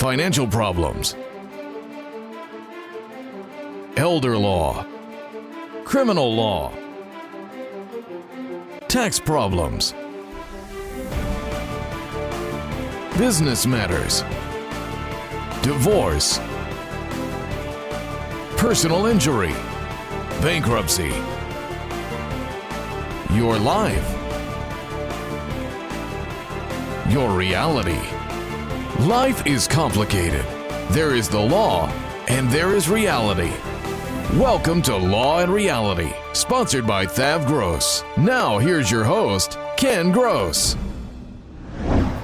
financial problems, elder law, criminal law, tax problems, business matters, divorce, personal injury, bankruptcy, your life, your reality. Life is complicated. There is the law and there is reality. Welcome to Law and Reality, sponsored by THAV GROSS. Now here's your host, Ken Gross.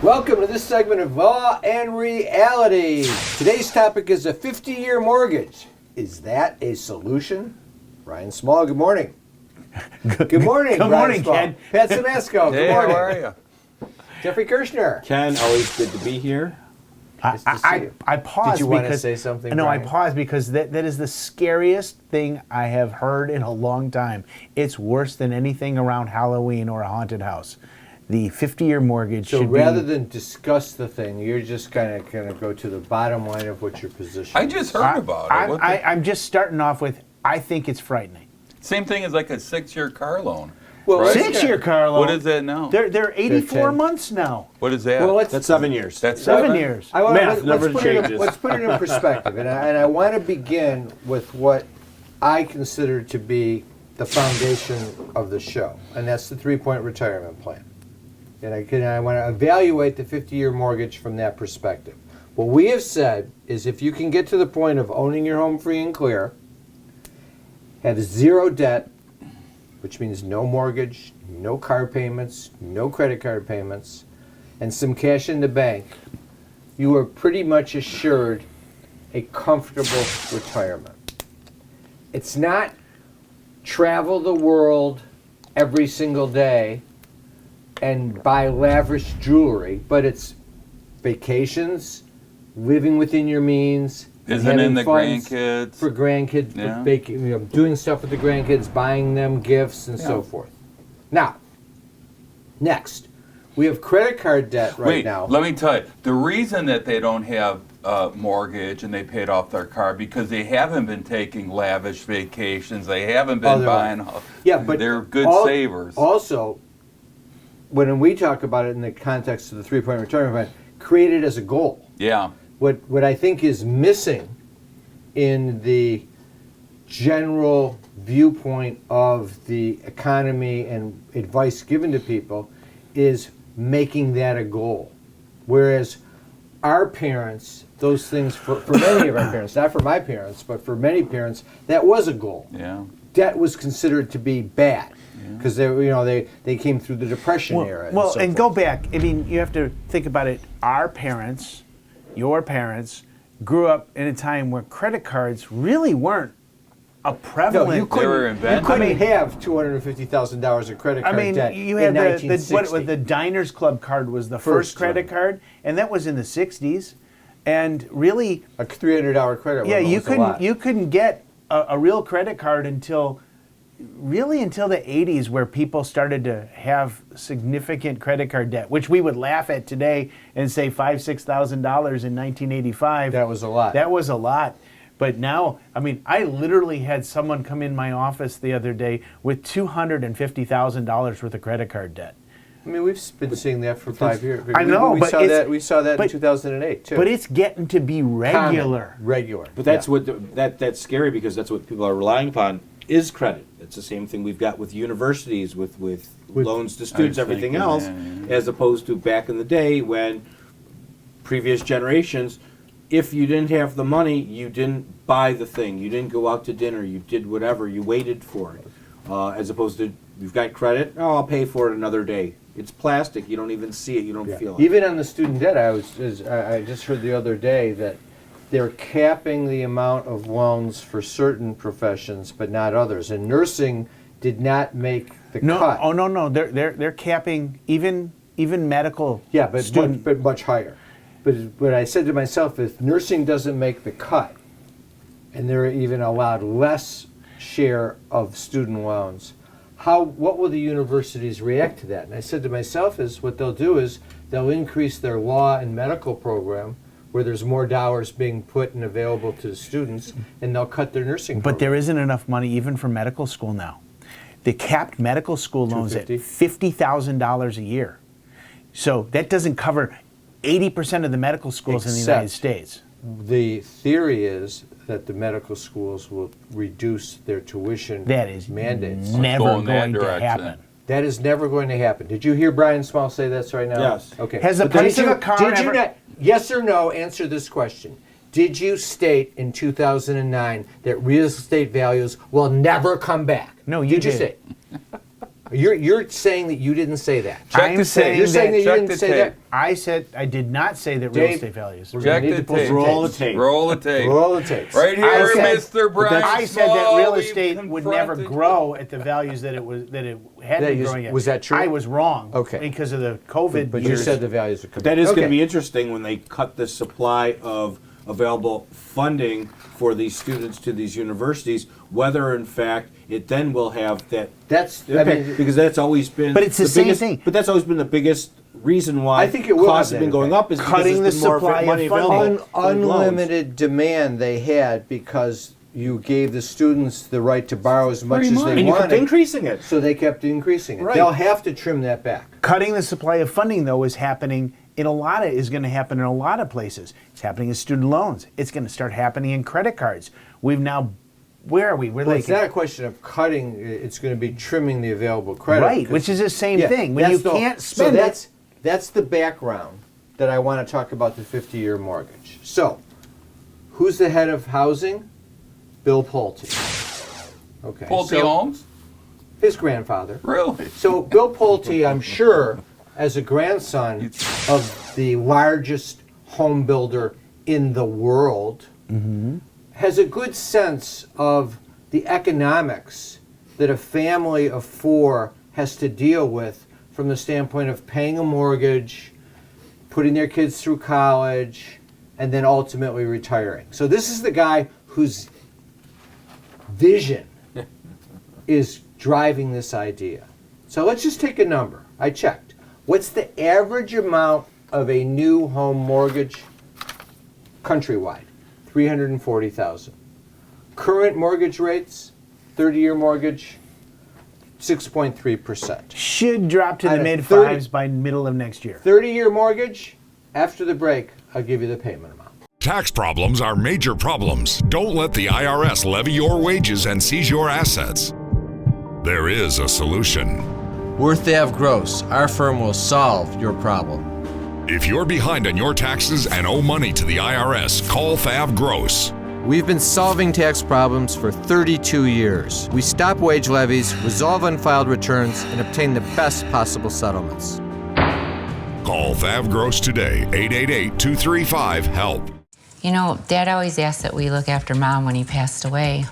Welcome to this segment of Law and Reality. Today's topic is a 50-year mortgage. Is that a solution? Ryan Small, good morning. Good morning, Good morning, Ken. Pat Simasco, good morning. How are you? Jeffrey Kirshner. Ken, always good to be here. Nice to see you. I paused Did you want to because say something, No, Brian? I paused because that is the scariest thing I have heard in a long time. It's worse than anything around Halloween or a haunted house. The 50-year mortgage So should rather be... than discuss the thing, you're just kind of go to the bottom line of what your position I is. just heard about it. What the- I'm just starting off with, I think it's frightening. same thing as like a 6-year car loan. Well, Right. let's- 6-year car loan. What is that now? They're 84 10. months now. What is that? Well, let's, That's 7 years. That's 7 years. I wanna, Math never put it in, changes. let's put it in perspective, and I want to begin with what I consider to be the foundation of the show, and that's the 3-point retirement plan. And I want to evaluate the 50-year mortgage from that perspective. What we have said is if you can get to the point of owning your home free and clear, have zero debt, which means no mortgage, no car payments, no credit card payments, and some cash in the bank, you are pretty much assured a comfortable retirement. It's not travel the world every single day and buy lavish jewelry, but it's vacations, living within your means, and Visiting having the funds grandkids. for grandkids, Yeah. doing stuff with the grandkids, buying them gifts and so Yeah. forth. Now, next, we have credit card debt right Wait, now. let me tell you. The reason that they don't have mortgage and they paid off their car because they haven't been taking lavish vacations. They haven't been they're buying. Yeah, but they're good savers. Also, when we talk about it in the context of the 3-point retirement plan, create it as a goal. Yeah. What I think is missing in the general viewpoint of the economy and advice given to people is making that a goal. Whereas our parents, those things, for many of our parents, not for my parents, but for many parents, that was a goal. Yeah. Debt was considered to be bad because they came through the Depression era. Well, so and forth. go back. I mean, you have to think about it. Our parents, your parents, grew up in a time where credit cards really weren't a prevalent. No, you They were couldn't, you invented. couldn't have $250,000 in credit I card mean, debt you in had the 1960. Diners Club card was the First first credit one. card, and that was in the 60s. And really, A $300 credit yeah, limit was a lot. you couldn't get a real credit card until the 80s, where people started to have significant credit card debt, which we would laugh at today and say $5,000-6,000 in 1985. That was a lot. That was a lot. But now, I mean, I literally had someone come in my office the other day with $250,000 worth of credit card debt. I mean, we've been seeing that for 5 years. I know, we but saw it's- that. We saw that in but- 2008 too. But it's getting to be regular. Common, regular. But that's Yeah. that's scary because that's what people are relying upon is credit. It's the same thing we've got with universities, with loans to students, everything thinking, else, as opposed to back in the day when previous generations, if you didn't have the money, you didn't buy the thing, you didn't go out to dinner, you did whatever, you waited for it. As opposed to, you've got credit, I'll pay for it another day. It's plastic, you don't even see it, you don't feel it. Even on the student debt, I just heard the other day that they're capping the amount of loans for certain professions, but not others. And nursing did not make the cut. No. They're capping even medical. Yeah, but student. but much higher. But I said to myself, if nursing doesn't make the cut, and they're even allowed less share of student loans, what will the universities react to that? And I said to myself, is what they'll do is they'll increase their law and medical program, where there's more dollars being put and available to the students, and they'll cut their nursing But there program. isn't enough money even for medical school now. They capped medical school loans at $250? $50,000 a year. So that doesn't cover 80% of the medical schools in the United Except- States. The theory is that the medical schools will reduce their tuition That is mandates. never Go in that going to direction. happen. That is never going to happen. Did you hear Brian Small say this right now? Yes. Okay. Has the But price did of you- a car did you ever- not, yes or no, answer this question. Did you state in 2009 that real estate values will never come back? No, you did. You did. say? You're saying that you didn't say that. I'm the saying tape. You're saying that you Check didn't the say tape. that. I said I did not say that real Dave, estate values. we're Check gonna need the to pull tape. some Roll the tapes. tape. Roll the tape. Roll the tapes. Right I here, said- Mr. Brian. I said that Small, real we've estate would never confronted- grow at the values that it had That been is- growing at. was that true? I was wrong. Okay. Because of the COVID But you years. said the values are coming. That is going Okay. to be interesting when they cut the supply of available funding for these students to these universities, whether in fact it then will have that That's. I impact, mean, because that's always been But it's the same biggest, thing. But that's always been the biggest reason why I think it will costs have have been that going impact. up is because Cutting there's the been more supply money of funding. available. for loans. unlimited demand they had because you gave the students the right to borrow as much Free as money. they And you kept wanted, increasing it. so they kept increasing it. Right. They'll have to trim that back. Cutting the supply of funding, though, is happening is going to happen in a lot of places. It's happening in student loans. It's going to start happening in credit cards. We've now, where are we? We're Well, like, it's not a question of cutting; it's going to be trimming the available credit. right, 'cause- which is the same yeah, thing. When you that's the- can't so spend that's the background that I want to talk about the 50-year mortgage. So, who's the head of housing? Bill Pulte. Okay. Pulte so Homes? his grandfather. Really? So Bill Pulte, I'm sure, as a grandson of the largest home builder in the world, has a good sense of the economics that a family of four has to deal with from the standpoint of paying a mortgage, putting their kids through college, and then ultimately retiring. So this is the guy whose vision is driving this idea. So let's just take a number. I checked. What's the average amount of a new home mortgage countrywide? $340,000. Current mortgage rates, 30-year mortgage, 6.3%. should drop to Out the of mid 30 fives by middle of next year. 30-year mortgage, after the break, I'll give you the payment amount. Tax problems are major problems. Don't let the IRS levy your wages and seize your assets. There is a solution. We're THAV GROSS. Our firm will solve your problem. If you're behind on your taxes and owe money to the IRS, call THAV GROSS. We've been solving tax problems for 32 years. We stop wage levies, resolve unfiled returns, and obtain the best possible settlements. Call THAV GROSS today, 888-235-HELP. You know, Dad always asked that we look after Mom when he passed away.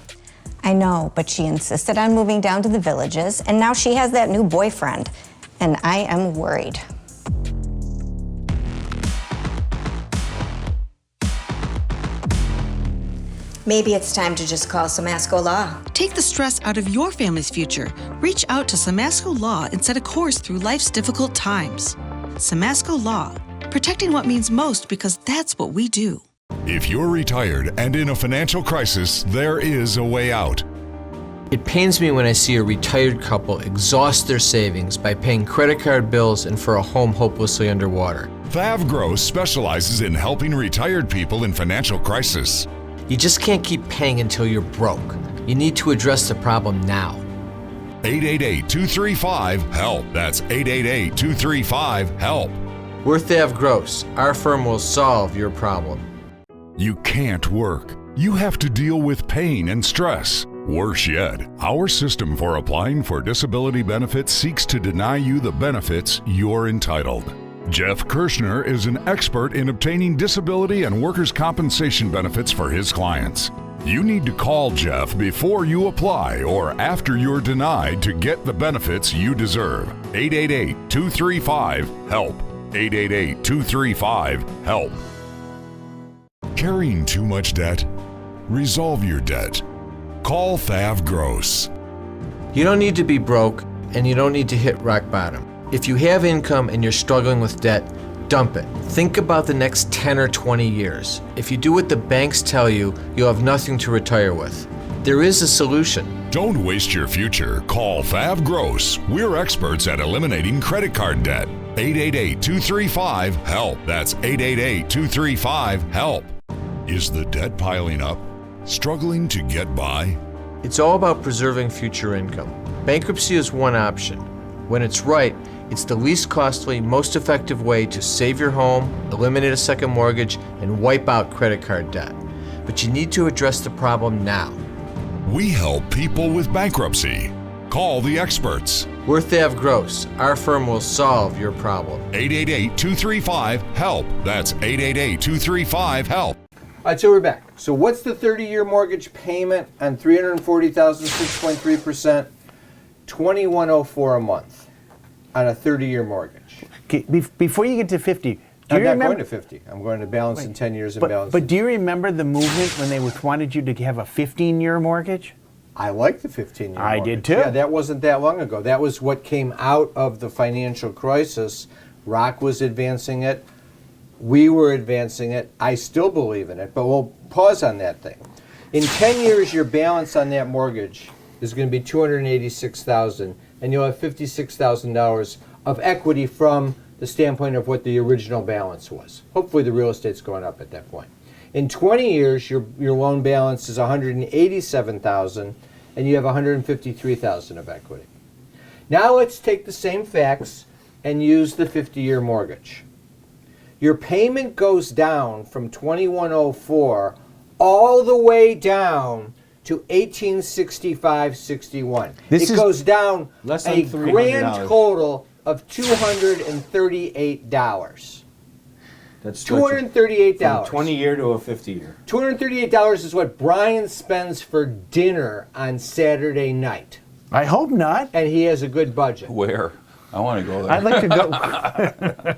I know, but she insisted on moving down to the Villages, and now she has that new boyfriend, and I am worried. Maybe it's time to just call Samasco Law. Take the stress out of your family's future. Reach out to Samasco Law and set a course through life's difficult times. Samasco Law, protecting what means most because that's what we do. If you're retired and in a financial crisis, there is a way out. It pains me when I see a retired couple exhaust their savings by paying credit card bills and for a home hopelessly underwater. THAV GROSS specializes in helping retired people in financial crisis. You just can't keep paying until you're broke. You need to address the problem now. 888-235-HELP. That's 888-235-HELP. We're THAV GROSS. Our firm will solve your problem. You can't work. You have to deal with pain and stress. Worse yet, our system for applying for disability benefits seeks to deny you the benefits you're entitled. Jeff Kirschner is an expert in obtaining disability and workers' compensation benefits for his clients. You need to call Jeff before you apply or after you're denied to get the benefits you deserve. 888-235-HELP. 888-235-HELP. Carrying too much debt? Resolve your debt. Call THAV GROSS. You don't need to be broke, and you don't need to hit rock bottom. If you have income and you're struggling with debt, Dump it. Think about the next 10 or 20 years. If you do what the banks tell you, you'll have nothing to retire with. There is a solution. Don't waste your future. Call THAV GROSS. We're experts at eliminating credit card debt. 888-235-HELP. That's 888-235-HELP. Is the debt piling up? Struggling to get by? It's all about preserving future income. Bankruptcy is one option. When it's right, it's the least costly, most effective way to save your home, eliminate a second mortgage, and wipe out credit card debt. But you need to address the problem now. We help people with bankruptcy. Call the experts. We're THAV GROSS. Our firm will solve your problem. 888-235-HELP. That's 888-235-HELP. All right, so we're back. So what's the 30-year mortgage payment on $340,000, 6.3%, $2,104 a month on a 30-year mortgage? Okay, before you get to 50, I'm not going to 50. I'm going to balance in 10 years and balance. But do you remember the movement when they wanted you to have a 15-year mortgage? I like the 15-year I mortgage. did too. Yeah, that wasn't that long ago. That was what came out of the financial crisis. Rock was advancing it. We were advancing it. I still believe in it, but we'll pause on that thing. In 10 years, your balance on that mortgage is going to be $286,000, and you'll have $56,000 of equity from the standpoint of what the original balance was. Hopefully, the real estate's going up at that point. In 20 years, your loan balance is $187,000, and you have $153,000 of equity. Now let's take the same facts and use the 50-year mortgage. Your payment goes down from $2,104 all the way down to $1,865.61. It goes down a grand total of $238. That's $238. From a 20-year to a 50-year. $238 is what Brian spends for dinner on Saturday night. I hope not. And he has a good budget. Where? I want to go there. I'd like to go.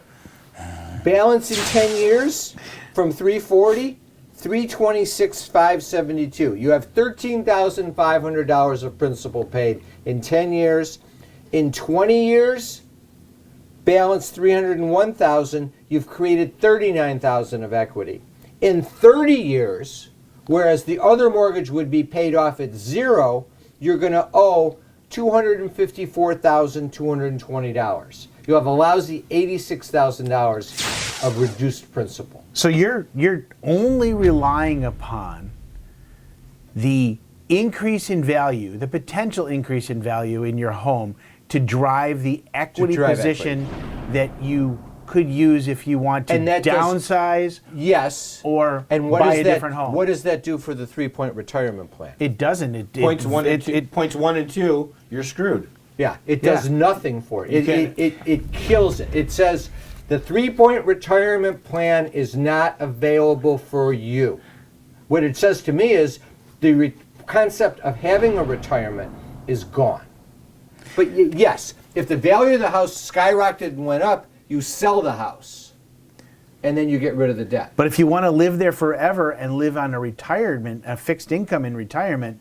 Balance in 10 years from 340, 326,572. You have $13,500 of principal paid in 10 years. In 20 years, balance 301,000. You've created 39,000 of equity. In 30 years, whereas the other mortgage would be paid off at zero, you're going to owe $254,220. You have a lousy $86,000 of reduced principal. So you're only relying upon the increase in value, the potential increase in value in your home to drive the equity position that you could use if you want to downsize. Yes. Or and buy a different home. What does that do for the 3-point retirement plan? It doesn't. Points 1 and 2, you're screwed. Yeah, it does nothing for it. It kills it. It says the 3-point retirement plan is not available for you. What it says to me is the concept of having a retirement is gone. But yes, if the value of the house skyrocketed and went up, you sell the house, and then you get rid of the debt. But if you want to live there forever and live on a fixed income in retirement,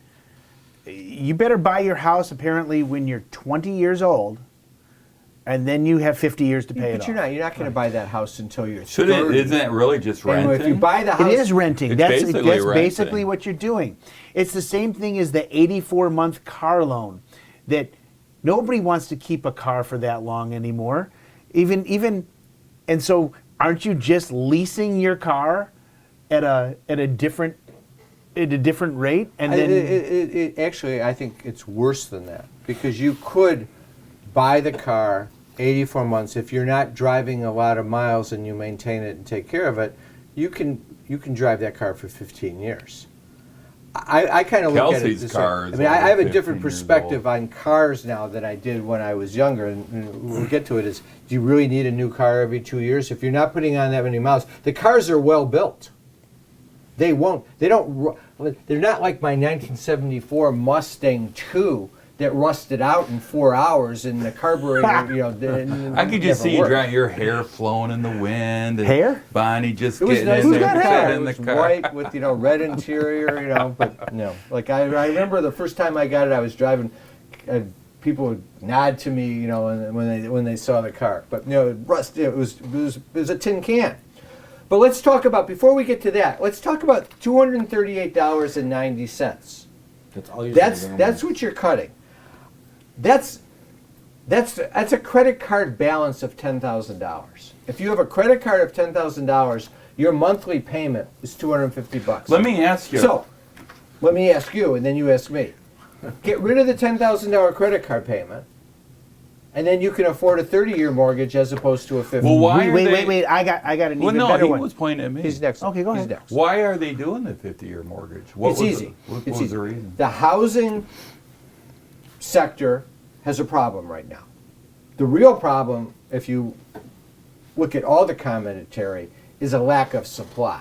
you better buy your house apparently when you're 20 years old, and then you have 50 years to pay it off. But you're not going to buy that house until you're 30. Isn't it really just renting? And if you buy the house, it is renting. That's basically renting. what you're doing. It's the same thing as the 84-month car loan that nobody wants to keep a car for that long anymore. And so aren't you just leasing your car at a different rate? And then actually, I think it's worse than that, because you could buy the car 84 months. If you're not driving a lot of miles and you maintain it and take care of it, you can drive that car for 15 years. I kind of look at it this way. I mean, I have a different perspective on cars now than I did when I was younger, and we'll get to it. Is, do you really need a new car every 2 years? If you're not putting on that many miles, the cars are well built. They're not like my 1974 Mustang II that rusted out in 4 hours and the carburetor, I could just see your hair flowing in the wind. And hair? Bonnie just it was getting nice. in there, Hair. in the It was car. white with red interior, but no. Like I remember the first time I got it, I was driving people would nod to me, you know, when they saw the car. But you know, rust. It was a tin can. But let's talk about, before we get to that, let's talk about $238.90. That's all you're That's what you're cutting. That's a credit card balance of $10,000. If you have a credit card of $10,000, your monthly payment is $250. Let me ask you. So, let me ask you, and then you ask me. Get rid of the $10,000 credit card payment, and then you can afford a 30-year mortgage as opposed to a 50. Well, why Wait! I got an even better he one. was pointing at me. He's next. Okay, go ahead. He's next. Why are they doing the 50-year mortgage? It's easy. What It's was easy. the reason? The housing sector has a problem right now. The real problem, if you look at all the commentary, is a lack of supply.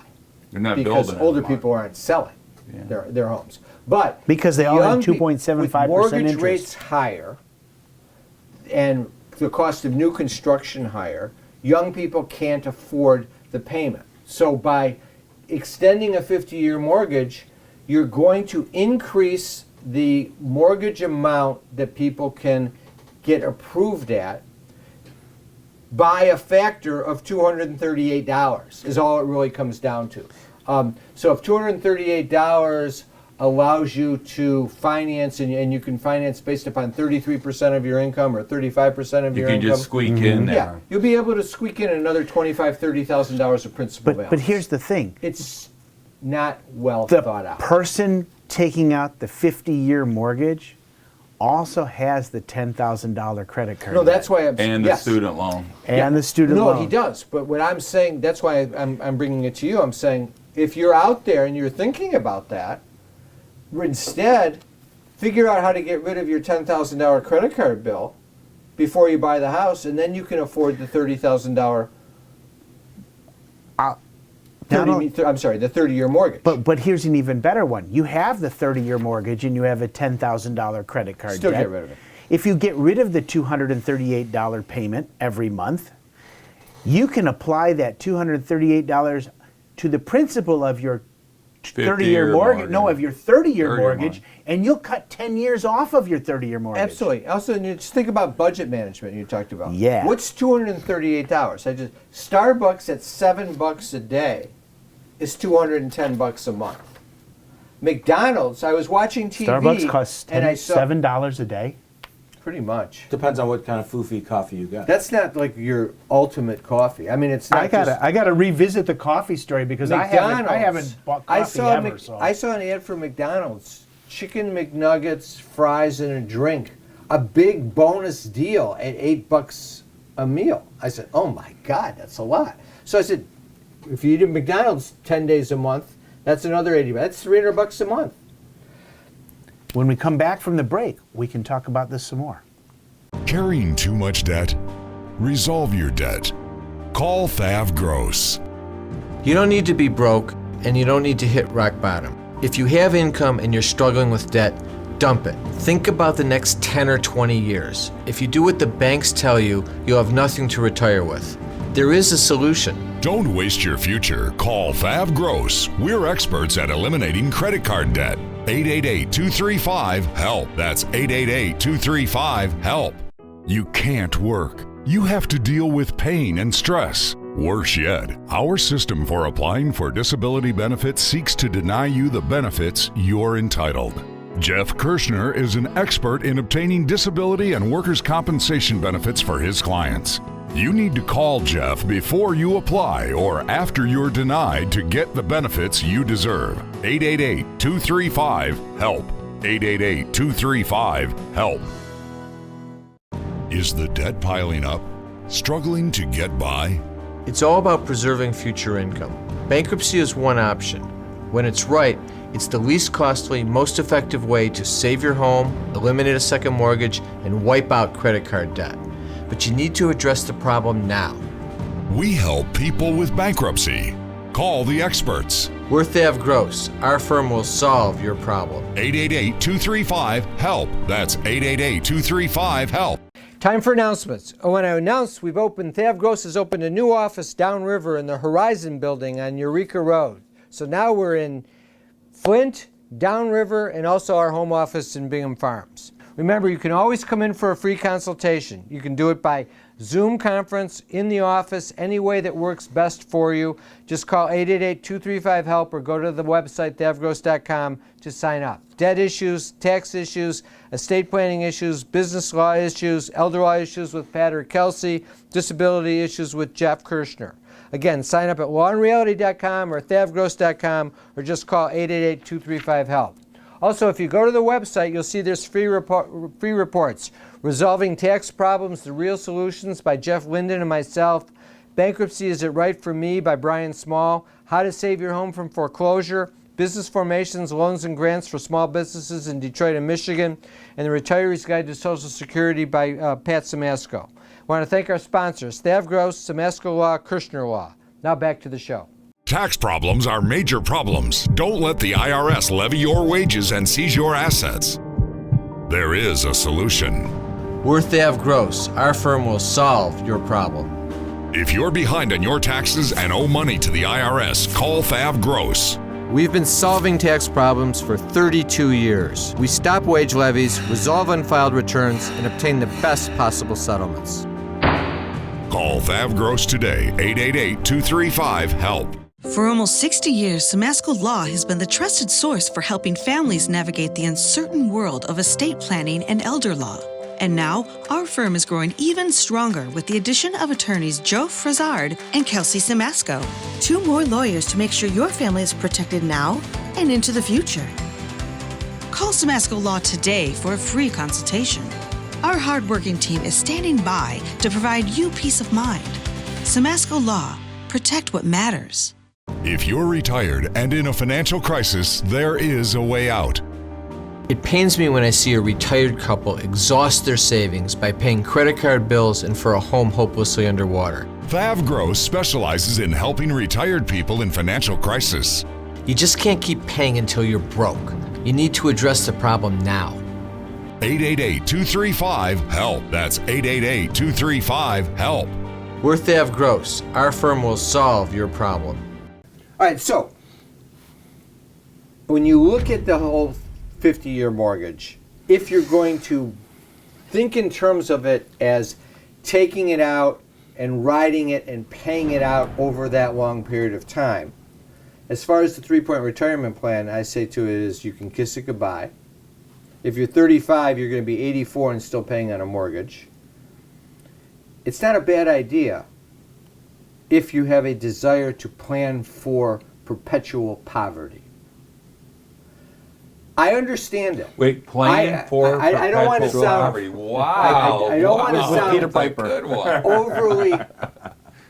They're not Because building older anymore. people aren't selling Yeah. their homes. But Because they all have young pe- 2.75% with mortgage interest. rates higher and the cost of new construction higher, young people can't afford the payment. So by extending a 50-year mortgage, you're going to increase the mortgage amount that people can get approved at by a factor of $238 is all it really comes down to. So if $238 allows you to finance, and you can finance based upon 33% of your income or 35% of You your can income. just squeak in there. Yeah, you'll be able to squeak in another $25,000, $30,000 of principal balance. But here's the thing. It's not well The thought out. person taking out the 50-year mortgage also has the $10,000 credit card. No, that's why I'm And the yes. student loan. And the student no, loan. he does. But what I'm saying, that's why I'm bringing it to you. I'm saying if you're out there and you're thinking about that, instead, figure out how to get rid of your $10,000 credit card bill before you buy the house, and then you can afford the $30,000. I'm sorry, the 30-year mortgage. But here's an even better one. You have the 30-year mortgage and you have a $10,000 credit card Still debt. get rid of it. If you get rid of the $238 payment every month, you can apply that $238 to the principal of your 30-year mortgage. No, of your 30-year 30 mortgage, mortgage. and you'll cut 10 years off of your 30-year mortgage. Absolutely. Also, just think about budget management you talked about. Yeah. What's $238? Starbucks at $7 a day is $210 a month. McDonald's, I was watching TV. Starbucks costs and I saw $7 a day. pretty much. Depends on what kind of foofy coffee you got. That's not like your ultimate coffee. I mean, it's not. I gotta revisit the coffee story because I haven't bought coffee ever. I saw an ad for McDonald's: chicken McNuggets, fries, and a drink. A big bonus deal at $8 a meal. I said, "Oh my God, that's a lot." So I said, "If you eat at McDonald's 10 days a month, that's another $80. That's $300 a month." When we come back from the break, we can talk about this some more. Carrying too much debt? Resolve your debt. Call THAV GROSS. You don't need to be broke, and you don't need to hit rock bottom. If you have income and you're struggling with debt, dump it. Think about the next 10 or 20 years. If you do what the banks tell you, you'll have nothing to retire with. There is a solution. Don't waste your future. Call THAV GROSS. We're experts at eliminating credit card debt. 888-235-HELP. That's 888-235-HELP. You can't work. You have to deal with pain and stress. Worse yet, our system for applying for disability benefits seeks to deny you the benefits you're entitled. Jeff Kirschner is an expert in obtaining disability and workers' compensation benefits for his clients. You need to call Jeff before you apply or after you're denied to get the benefits you deserve. 888-235-HELP. 888-235-HELP. Is the debt piling up? Struggling to get by? It's all about preserving future income. Bankruptcy is one option. When it's right, it's the least costly, most effective way to save your home, eliminate a second mortgage, and wipe out credit card debt. But you need to address the problem now. We help people with bankruptcy. Call the experts. We're THAV GROSS. Our firm will solve your problem. 888-235-HELP. That's 888-235-HELP. Time for announcements. I want to announce THAV GROSS has opened a new office downriver in the Horizon Building on Eureka Road. So now we're in Flint, downriver, and also our home office in Bingham Farms. Remember, you can always come in for a free consultation. You can do it by Zoom conference, in the office, any way that works best for you. Just call 888-235-HELP or go to the website, thavgross.com, to sign up. Debt issues, tax issues, estate planning issues, business law issues, elder law issues with Pat or Kelsey, disability issues with Jeff Kirshner. Again, sign up at lawandreality.com or thavgross.com or just call 888-235-HELP. Also, if you go to the website, you'll see there's free reports. Resolving Tax Problems, The Real Solutions by Jeff Linden and myself. Bankruptcy, Is It Right for Me by Brian Small. How to Save Your Home from Foreclosure. Business Formations, Loans and Grants for Small Businesses in Detroit and Michigan. And The Retiree's Guide to Social Security by Pat Samasco. I want to thank our sponsors, THAV GROSS, Samasco Law, Kirshner Law. Now back to the show. Tax problems are major problems. Don't let the IRS levy your wages and seize your assets. There is a solution. We're THAV GROSS. Our firm will solve your problem. If you're behind on your taxes and owe money to the IRS, call THAV GROSS. We've been solving tax problems for 32 years. We stop wage levies, resolve unfiled returns, and obtain the best possible settlements. Call THAV GROSS today, 888-235-HELP. For almost 60 years, Samasco Law has been the trusted source for helping families navigate the uncertain world of estate planning and elder law. And now, our firm is growing even stronger with the addition of attorneys Joe Frazard and Kelsey Samasco. 2 more lawyers to make sure your family is protected now and into the future. Call Samasco Law today for a free consultation. Our hardworking team is standing by to provide you peace of mind. Samasco Law. Protect what matters. If you're retired and in a financial crisis, there is a way out. It pains me when I see a retired couple exhaust their savings by paying credit card bills and for a home hopelessly underwater. THAV GROSS specializes in helping retired people in financial crisis. You just can't keep paying until you're broke. You need to address the problem now. 888-235-HELP. That's 888-235-HELP. We're THAV GROSS. Our firm will solve your problem. All right, so when you look at the whole 50-year mortgage, if you're going to think in terms of it as taking it out and riding it and paying it out over that long period of time, as far as the 3-point retirement plan, I say to it is you can kiss it goodbye. If you're 35, you're going to be 84 and still paying on a mortgage. It's not a bad idea if you have a desire to plan for perpetual poverty. I understand it. Wait, plan for I don't want to perpetual sound. poverty. Wow. I don't want to Wow. sound Peter Piper. Good one. overly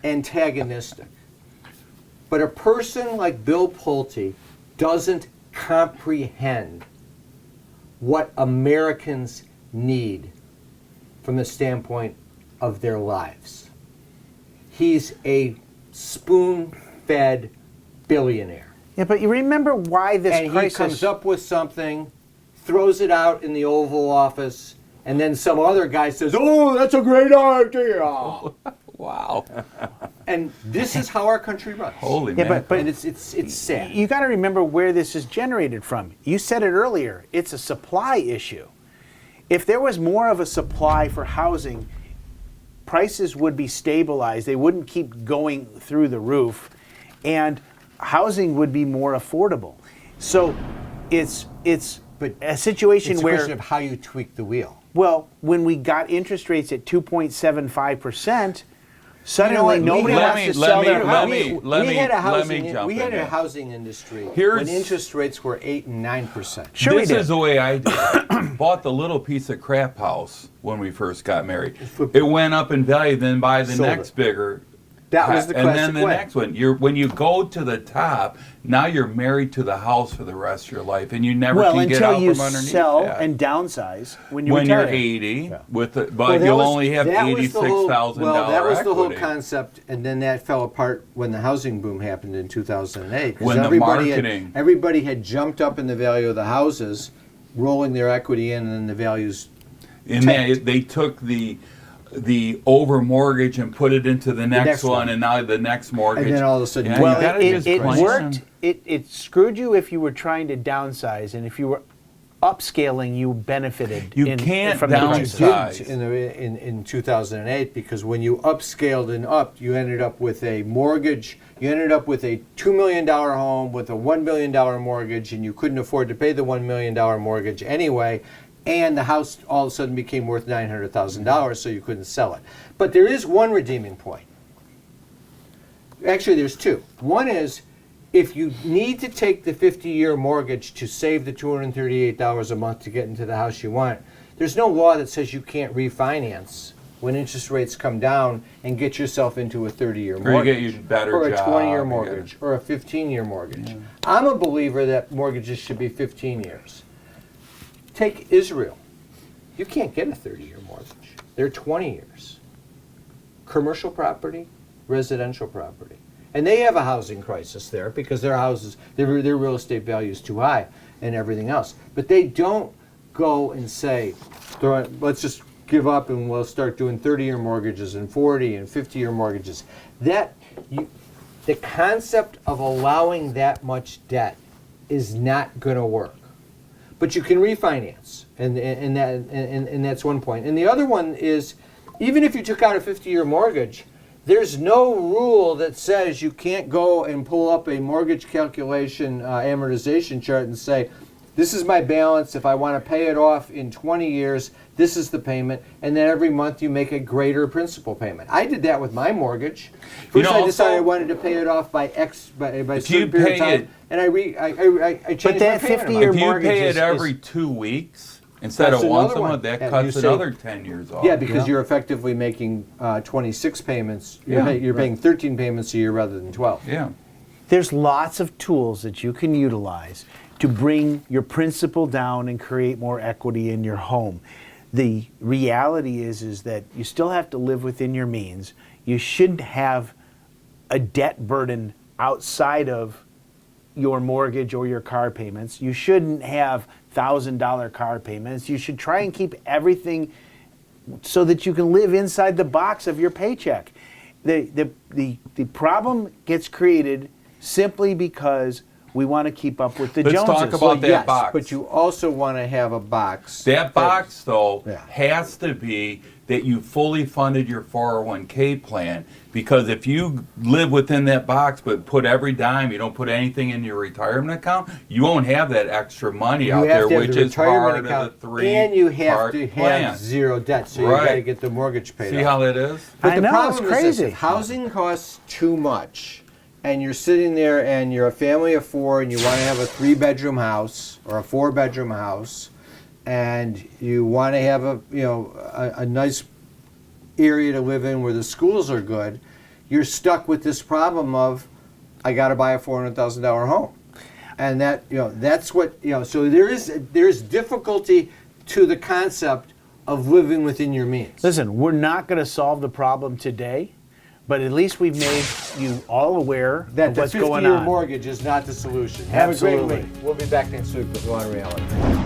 antagonistic. But a person like Bill Pulte doesn't comprehend what Americans need from the standpoint of their lives. He's a spoon-fed billionaire. Yeah, but you remember why this And crisis... he comes up with something, throws it out in the Oval Office, and then some other guy says, "Oh, that's a great idea." Wow. And this is how our country runs. Holy Yeah, man. but And it's sad. you got to remember where this is generated from. You said it earlier. It's a supply issue. If there was more of a supply for housing, prices would be stabilized. They wouldn't keep going through the roof, and housing would be more affordable. So it's a situation It's a where, question of how you tweak the wheel. well, when we got interest rates at 2.75%, suddenly nobody Let wants me- to let sell me- their let house. me- We had a let me housing. jump We in had a here. housing industry Here's- when interest rates were 8 and 9%. Sure we This did. is the way I did it. Bought the little piece of crap house when we first got married. It went up in value, then buy the Sold next it. bigger. That was the and classic then the way. next one. When you go to the top, now you're married to the house for the rest of your life, and you never Well, can get until out you from underneath sell that. and downsize when you when retire. you're 80, with the, but Well, that you'll was- only have that was the whole- $86,000 Well, that was the whole equity. concept, and then that fell apart when the housing boom happened in 2008. 'cause When the marketing- everybody had jumped up in the value of the houses, rolling their equity in, and then the values. And they took the over mortgage and put it into the next, next one, one. and now the next mortgage. And then all of a sudden, Yeah, Well, you gotta it just it plan. worked. It screwed you if you were trying to downsize, and if you were upscaling you benefited. You can't from the downsize. crisis. In 2008, because when you upscaled and upped, you ended up with a mortgage. You ended up with a $2 million home with a $1 million mortgage, and you couldn't afford to pay the $1 million mortgage anyway. And the house all of a sudden became worth $900,000, so you couldn't sell it. But there is one redeeming point. Actually, there's two. One is, if you need to take the 50-year mortgage to save the $238 a month to get into the house you want, there's no law that says you can't refinance when interest rates come down and get yourself into a 30-year mortgage. Or you get you better or a job, 20-year mortgage, or a 15-year mortgage. Yeah. I'm a believer that mortgages should be 15 years. Take Israel. You can't get a 30-year mortgage. They're 20 years. Commercial property, residential property. And they have a housing crisis there because their houses, their real estate value is too high and everything else. But they don't go and say, let's just give up and we'll start doing 30-year mortgages and 40 and 50-year mortgages. The concept of allowing that much debt is not going to work. But you can refinance, and that's one point. And the other one is, even if you took out a 50-year mortgage, there's no rule that says you can't go and pull up a mortgage calculation amortization chart and say, this is my balance. If I want to pay it off in 20 years, this is the payment. And then every month you make a greater principal payment. I did that with my mortgage. First I decided I wanted to pay it off by a certain period of time. And I changed but that my payment 50-year amount. If you mortgage pay it is- every 2 weeks instead of That's once a another month, one. that And cuts you save- another 10 years off. Yeah, because you're effectively making 26 payments. You're paying 13 payments a year rather than 12. Yeah. There's lots of tools that you can utilize to bring your principal down and create more equity in your home. The reality is that you still have to live within your means. You shouldn't have a debt burden outside of your mortgage or your car payments. You shouldn't have $1,000 car payments. You should try and keep everything so that you can live inside the box of your paycheck. The problem gets created simply because we want to keep up with the Let's Joneses. talk about that box. But you also want to have a box. That box, though, Yeah. has to be that you fully funded your 401k plan. Because if you live within that box but put every dime, you don't put anything in your retirement account, you won't have that extra money out there, which is part of the and you have to plan. have zero debt, so Right. you got to get the mortgage paid See off. how that is? But I the know, problem it's is this, crazy. if housing costs too much, and you're sitting there and you're a family of four and you want to have a 3-bedroom house or a 4-bedroom house, and you want to have a nice area to live in where the schools are good, you're stuck with this problem of, I got to buy a $400,000 home. And that's what, so there is difficulty to the concept of living within your means. Listen, we're not going to solve the problem today, but at least we've made you all aware That of the what's going 50-year on. mortgage is not the solution. Have a Absolutely. great week. We'll be back next week with Law and Reality.